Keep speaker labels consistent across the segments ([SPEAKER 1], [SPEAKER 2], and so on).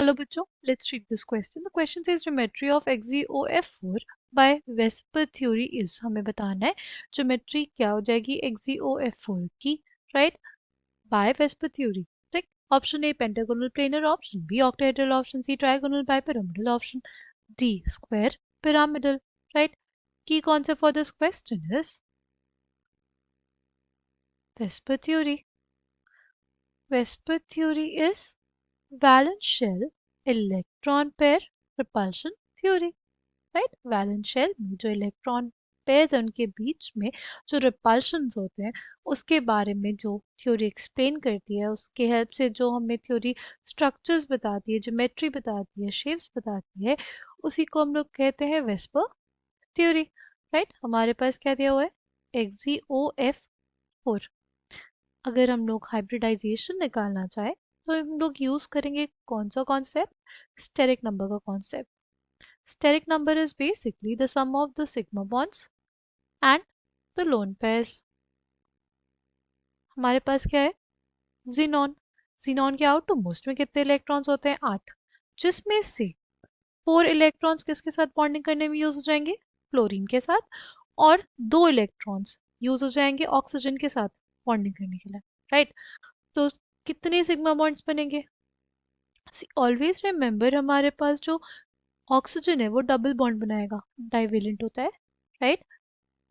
[SPEAKER 1] Hello बच्चों, let's read this question. The question says geometry of XeOF4 by Vesper theory is. हमें बताना है geometry क्या हो जाएगी XeOF4 की, right? By Vesper theory. ठीक. Option A pentagonal planar, option B octahedral, option C trigonal bipyramidal, option D square pyramidal, right? Key concept for this question is Vesper theory. Vesper theory is valence shell electron pair repulsion theory, right? Valence shell में जो electron pairs हैं उनके बीच में जो repulsions होते हैं उसके बारे में जो थ्योरी एक्सप्लेन करती है, उसके हेल्प से जो हमें थ्योरी स्ट्रक्चर्स बताती है, ज्योमेट्री बताती है, शेप्स बताती है, उसी को हम लोग कहते हैं वेस्पर थ्योरी, राइट? हमारे पास क्या दिया हुआ है? XeOF4। अगर हम लोग हाइब्रिडाइजेशन निकालना चाहे तो हम लोग यूज करेंगे कौन सा कॉन्सेप्ट? स्टेरिक नंबर का concept. Steric number is basically the sum of the sigma bonds and the lone pairs. हमारे पास क्या है? जीनॉन। जीनॉन के आउटर मोस्ट में कितने इलेक्ट्रॉन्स होते हैं? 8, जिसमें से 4 इलेक्ट्रॉन्स किसके साथ बॉन्डिंग करने में यूज हो जाएंगे? फ्लोरीन के साथ। और 2 इलेक्ट्रॉन्स यूज हो जाएंगे ऑक्सीजन के साथ बॉन्डिंग करने के लिए, राइट? तो कितने सिग्मा बॉन्ड्स बनेंगे? ऑलवेज रिमेंबर हमारे पास जो ऑक्सीजन है वो डबल बॉन्ड बनाएगा, डाइवेलेंट होता है, राइट?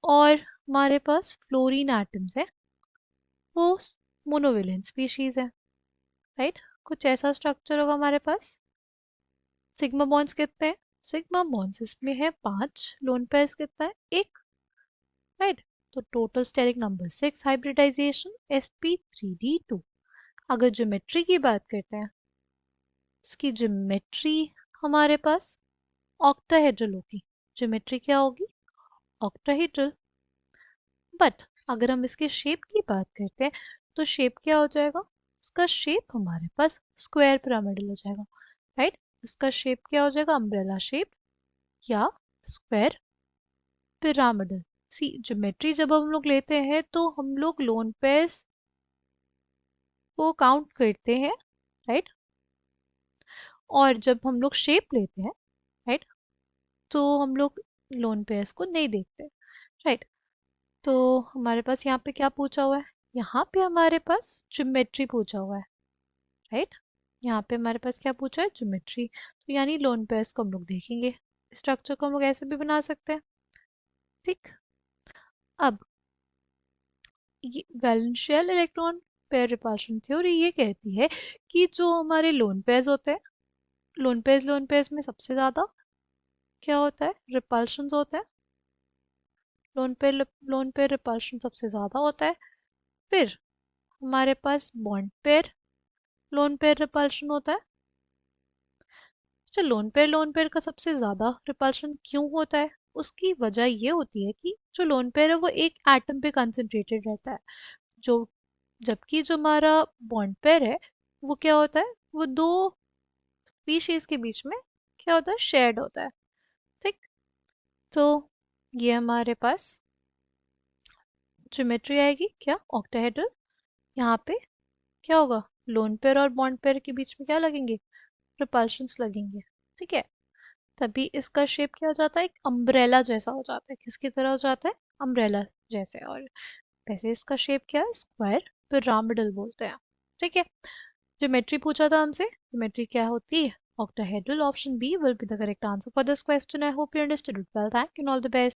[SPEAKER 1] और हमारे पास फ्लोरीन एटम्स है, वो मोनोवेलेंट स्पीशीज है, राइट? कुछ ऐसा स्ट्रक्चर होगा हमारे पास। सिग्मा बॉन्ड्स कितने हैं? सिग्मा बॉन्ड्स इसमें है 5, लोन पेयर्स कितना है? 1, राइट? तो total steric number 6, hybridisation sp3d2। अगर ज्योमेट्री की बात करते हैं, इसकी ज्योमेट्री हमारे पास ऑक्टाहेड्रल होगी। ज्योमेट्री क्या होगी? ऑक्टाहेड्रल। बट अगर हम इसके शेप की बात करते हैं तो शेप क्या हो जाएगा? इसका शेप हमारे पास स्क्वायर पिरामिडल हो जाएगा, राइट? इसका शेप क्या हो जाएगा? अम्ब्रेला शेप या स्क्वायर पिरामिडल। सी, ज्योमेट्री जब हम लोग लेते हैं तो हम लोग लोन पेयर्स को काउंट करते हैं, राइट? और जब हम लोग शेप लेते हैं, राइट, तो हम लोग लोन पेयर्स को नहीं देखते, राइट? तो हमारे पास यहाँ पे क्या पूछा हुआ है? यहाँ पे हमारे पास ज्योमेट्री पूछा हुआ है, राइट? यहाँ पे हमारे पास क्या पूछा है? ज्योमेट्री। तो यानी लोन पेयर्स को हम लोग देखेंगे। स्ट्रक्चर को हम लोग ऐसे भी बना सकते हैं, ठीक? अब ये वैलेंशियल इलेक्ट्रॉन पेयर रिपल्शन थ्योरी ये कहती है कि जो हमारे लोन पेयर्स होते हैं, लोन पेयर्स में सबसे ज्यादा क्या होता है? रिपल्शन होता है। लोन पेयर रिपल्शन सबसे ज्यादा होता है। फिर हमारे पास bond pair lone pair repulsion होता है। जो लोन पेयर का सबसे ज्यादा रिपल्शन क्यों होता है? उसकी वजह ये होती है कि जो लोन पेयर है वो एक एटम पे कंसंट्रेटेड रहता है, जो जबकि जो हमारा बॉन्ड पेयर है वो क्या होता है? वो दो स्पीशीज के बीच में क्या होता है? शेयर्ड होता है, ठीक? तो ये हमारे पास ज्योमेट्री आएगी क्या? ऑक्टाहेड्रल। यहाँ पे क्या होगा? लोन पेयर और बॉन्ड पेयर के बीच में क्या लगेंगे? रिपल्शंस लगेंगे, ठीक है? तभी इसका शेप क्या हो जाता है? एक अम्ब्रेला जैसा हो जाता है। किसकी तरह हो जाता है? अम्ब्रेला जैसे। और वैसे इसका शेप क्या है? स्क्वायर पिरामिडल बोलते हैं, ठीक है? ज्योमेट्री पूछा था हमसे, ज्योमेट्री क्या होती है? Octahedral. Option B will be the correct answer for this question. I hope you understood it well. Thank you, all the best.